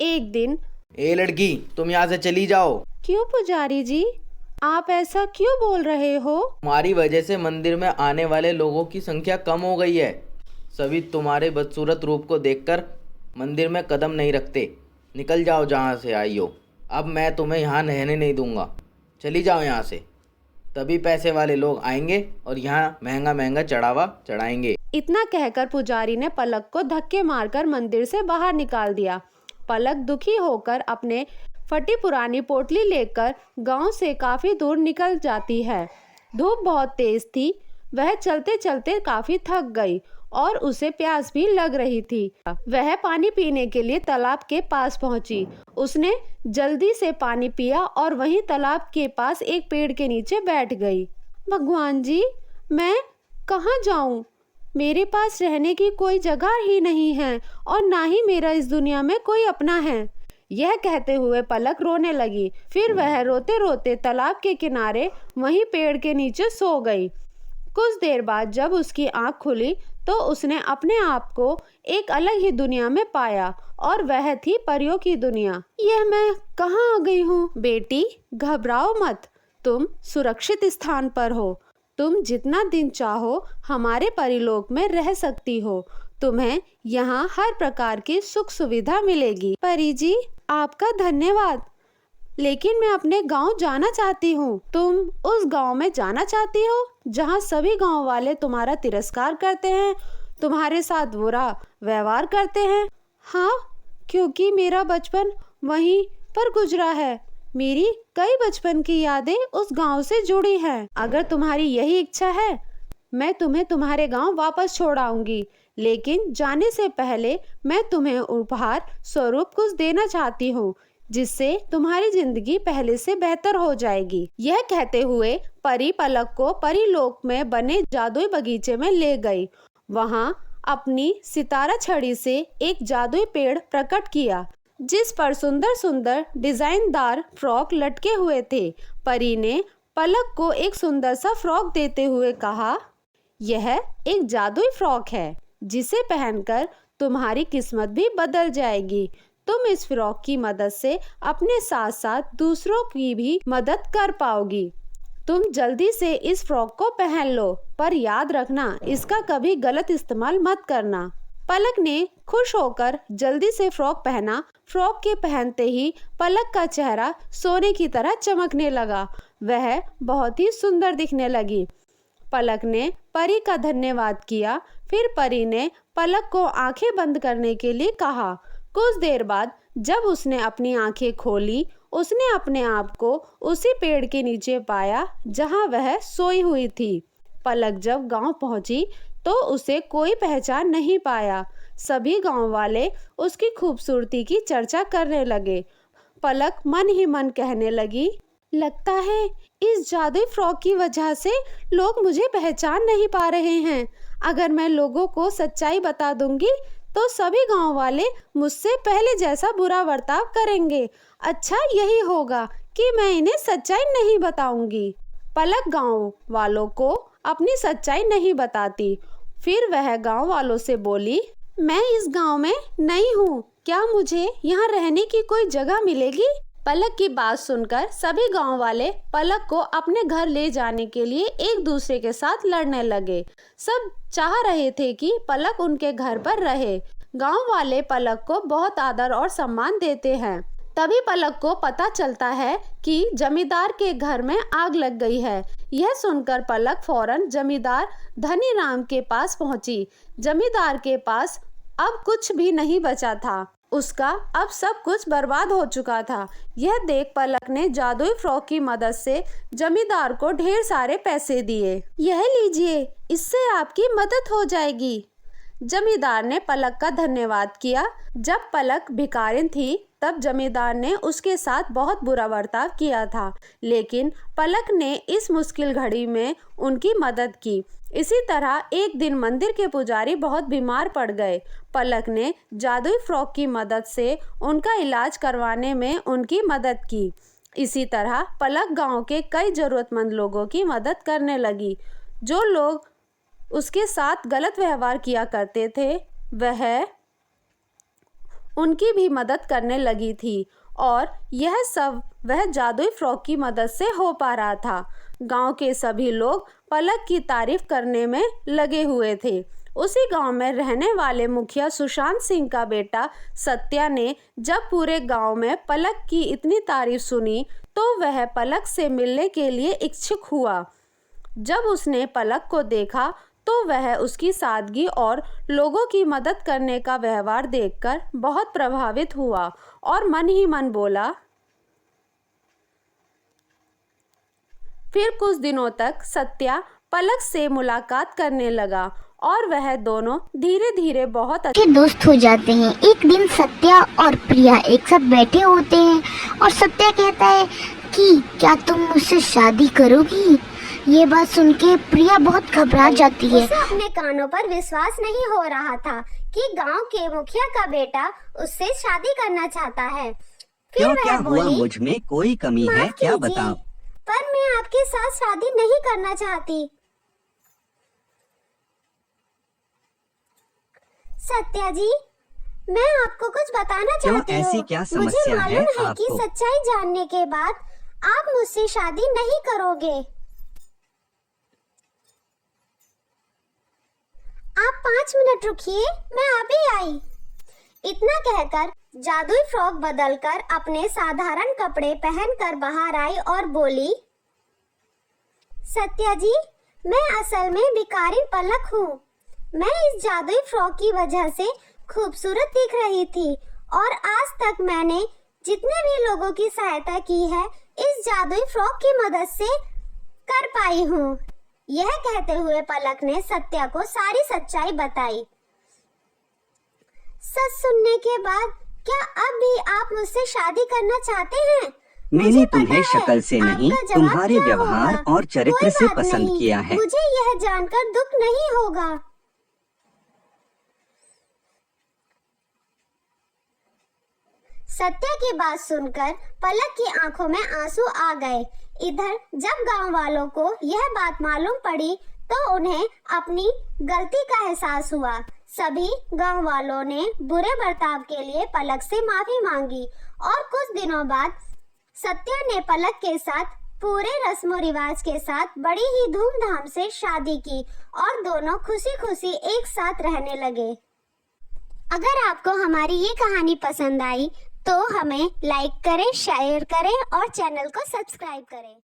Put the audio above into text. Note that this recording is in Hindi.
एक दिन। ए लड़की, तुम यहाँ से चली जाओ। क्यों पुजारी जी, आप ऐसा क्यों बोल रहे हो? तुम्हारी वजह से मंदिर में आने वाले लोगों की संख्या कम हो गई है। सभी तुम्हारे बदसूरत रूप को देखकर मंदिर में कदम नहीं रखते। निकल जाओ जहाँ से आई हो। अब मैं तुम्हें यहाँ रहने नहीं दूंगा। चली जाओ यहाँ से। तभी पैसे वाले लोग आएंगे और यहाँ महंगा महंगा चढ़ावा चढ़ाएंगे। इतना कहकर पुजारी ने पलक को धक्के मारकर मंदिर से बाहर निकाल दिया। पलक दुखी होकर अपने फटी पुरानी पोटली लेकर गांव से काफी दूर निकल जाती है। धूप बहुत तेज थी। वह चलते चलते काफी थक गई और उसे प्यास भी लग रही थी। वह पानी पीने के लिए तालाब के पास पहुंची। उसने जल्दी से पानी पिया और वहीं तालाब के पास एक पेड़ के नीचे बैठ गई। भगवान जी, मैं कहाँ जाऊं? मेरे पास रहने की कोई जगह ही नहीं है और ना ही मेरा इस दुनिया में कोई अपना है। यह कहते हुए पलक रोने लगी। फिर वह रोते रोते तालाब के किनारे वहीं पेड़ के नीचे सो गई। कुछ देर बाद जब उसकी आंख खुली तो उसने अपने आप को एक अलग ही दुनिया में पाया और वह थी परियों की दुनिया। यह मैं कहाँ आ गई हूँ? बेटी, घबराओ मत, तुम सुरक्षित स्थान पर हो। तुम जितना दिन चाहो हमारे परिलोक में रह सकती हो। तुम्हें यहाँ हर प्रकार की सुख सुविधा मिलेगी। परी जी, आपका धन्यवाद, लेकिन मैं अपने गांव जाना चाहती हूँ। तुम उस गांव में जाना चाहती हो जहाँ सभी गांव वाले तुम्हारा तिरस्कार करते हैं, तुम्हारे साथ बुरा व्यवहार करते हैं? हाँ, क्योंकि मेरा बचपन वहीं पर गुजरा है। मेरी कई बचपन की यादें उस गांव से जुड़ी हैं। अगर तुम्हारी यही इच्छा है, मैं तुम्हें तुम्हारे गांव वापस छोड़ आऊंगी, लेकिन जाने से पहले मैं तुम्हें उपहार स्वरूप कुछ देना चाहती हूँ, जिससे तुम्हारी जिंदगी पहले से बेहतर हो जाएगी। यह कहते हुए परी पलक को परीलोक में बने जादुई बगीचे में ले गई। वहाँ अपनी सितारा छड़ी से एक जादुई पेड़ प्रकट किया, जिस पर सुंदर सुंदर डिजाइनदार फ्रॉक लटके हुए थे। परी ने पलक को एक सुंदर सा फ्रॉक देते हुए कहा, यह एक जादुई फ्रॉक है, जिसे पहनकर तुम्हारी किस्मत भी बदल जाएगी। तुम इस फ्रॉक की मदद से अपने साथ साथ दूसरों की भी मदद कर पाओगी। तुम जल्दी से इस फ्रॉक को पहन लो, पर याद रखना इसका कभी गलत इस्तेमाल मत करना। पलक ने खुश होकर जल्दी से फ्रॉक पहना। फ्रॉक के पहनते ही पलक का चेहरा सोने की तरह चमकने लगा। वह बहुत ही सुंदर दिखने लगी। पलक ने परी का धन्यवाद किया। फिर परी ने पलक को आंखें बंद करने के लिए कहा। कुछ देर बाद जब उसने अपनी आंखें खोली, उसने अपने आप को उसी पेड़ के नीचे पाया जहां वह सोई हुई थी। पलक जब गांव पहुंची तो उसे कोई पहचान नहीं पाया। सभी गांव वाले उसकी खूबसूरती की चर्चा करने लगे। पलक मन ही मन कहने लगी, लगता है इस जादुई फ्रॉक की वजह से लोग मुझे पहचान नहीं पा रहे हैं। अगर मैं लोगों को सच्चाई बता दूंगी तो सभी गांव वाले मुझसे पहले जैसा बुरा बर्ताव करेंगे। अच्छा यही होगा कि मैं इन्हें सच्चाई नहीं बताऊंगी। पलक गांव वालों को अपनी सच्चाई नहीं बताती। फिर वह गांव वालों से बोली, मैं इस गांव में नई हूँ, क्या मुझे यहाँ रहने की कोई जगह मिलेगी? पलक की बात सुनकर सभी गांव वाले पलक को अपने घर ले जाने के लिए एक दूसरे के साथ लड़ने लगे। सब चाह रहे थे कि पलक उनके घर पर रहे। गांव वाले पलक को बहुत आदर और सम्मान देते हैं। तभी पलक को पता चलता है कि जमींदार के घर में आग लग गई है। यह सुनकर पलक फौरन जमींदार धनी राम के पास पहुंची। जमींदार के पास अब कुछ भी नहीं बचा था। उसका अब सब कुछ बर्बाद हो चुका था। यह देख पलक ने जादुई फ्रॉक की मदद से जमींदार को ढेर सारे पैसे दिए। यह लीजिए, इससे आपकी मदद हो जाएगी। जमींदार ने पलक का धन्यवाद किया। जब पलक भिखारिन थी तब जमींदार ने उसके साथ बहुत बुरा बर्ताव किया था, लेकिन पलक ने इस मुश्किल घड़ी में उनकी मदद की। इसी तरह एक दिन मंदिर के पुजारी बहुत बीमार पड़ गए। पलक ने जादुई फ्रॉक की मदद से उनका इलाज करवाने में उनकी मदद की। इसी तरह पलक गांव के कई जरूरतमंद लोगों की मदद करने लगी। जो लोग उसके साथ गलत व्यवहार किया करते थे, वह उनकी भी मदद करने लगी थी और यह सब वह जादुई फ्रॉक की मदद से हो पा रहा था। गांव के सभी लोग पलक की तारीफ करने में लगे हुए थे। उसी गांव में रहने वाले मुखिया सुशांत सिंह का बेटा सत्या ने जब पूरे गांव में पलक की इतनी तारीफ सुनी तो वह पलक से मिलने के लिए इच्छुक हुआ। जब उसने पलक को देखा तो वह उसकी सादगी और लोगों की मदद करने का व्यवहार देखकर बहुत प्रभावित हुआ और मन ही मन बोला। फिर कुछ दिनों तक सत्या पलक से मुलाकात करने लगा और वह दोनों धीरे धीरे बहुत अच्छे दोस्त हो जाते हैं। एक दिन सत्या और प्रिया एक साथ बैठे होते हैं और सत्या कहता है कि क्या तुम मुझसे शादी करोगी। ये बात सुन के प्रिया बहुत घबरा जाती है। उसे अपने कानों पर विश्वास नहीं हो रहा था कि गांव के मुखिया का बेटा उससे शादी करना चाहता है। फिर वह क्या हुआ, बोली, मुझ में कोई कमी है क्या, बताओ। पर मैं आपके साथ शादी नहीं करना चाहती। सत्या जी, मैं आपको कुछ बताना चाहती हूँ। ऐसी क्या समस्या मुझे मालूम है आपको? कि सच्चाई जानने के बाद आप मुझसे शादी नहीं करोगे। आप 5 मिनट रुकिए, मैं अभी आई। इतना कहकर जादुई फ्रॉक बदलकर अपने साधारण कपड़े पहनकर बाहर आई और बोली, सत्या जी, मैं असल में भिखारिन पलक हूँ। मैं इस जादुई फ्रॉक की वजह से खूबसूरत दिख रही थी और आज तक मैंने जितने भी लोगों की सहायता की है इस जादुई फ्रॉक की मदद से कर पाई हूँ। यह कहते हुए पलक ने सत्या को सारी सच्चाई बताई। सच सुनने के बाद क्या अब भी आप मुझसे शादी करना चाहते हैं? मैंने तुम्हें शक्ल से नहीं, तुम्हारे व्यवहार और चरित्र से पसंद किया है। मुझे यह जानकर दुख नहीं होगा। सत्या की बात सुनकर पलक की आंखों में आंसू आ गए। इधर जब गांव वालों को यह बात मालूम पड़ी तो उन्हें अपनी गलती का एहसास हुआ। सभी गांव वालों ने बुरे बर्ताव के लिए पलक से माफी मांगी और कुछ दिनों बाद सत्या ने पलक के साथ पूरे रस्मों रिवाज के साथ बड़ी ही धूमधाम से शादी की और दोनों खुशी खुशी एक साथ रहने लगे। अगर आपको हमारी ये कहानी पसंद आई तो हमें लाइक करें, शेयर करें और चैनल को सब्सक्राइब करें।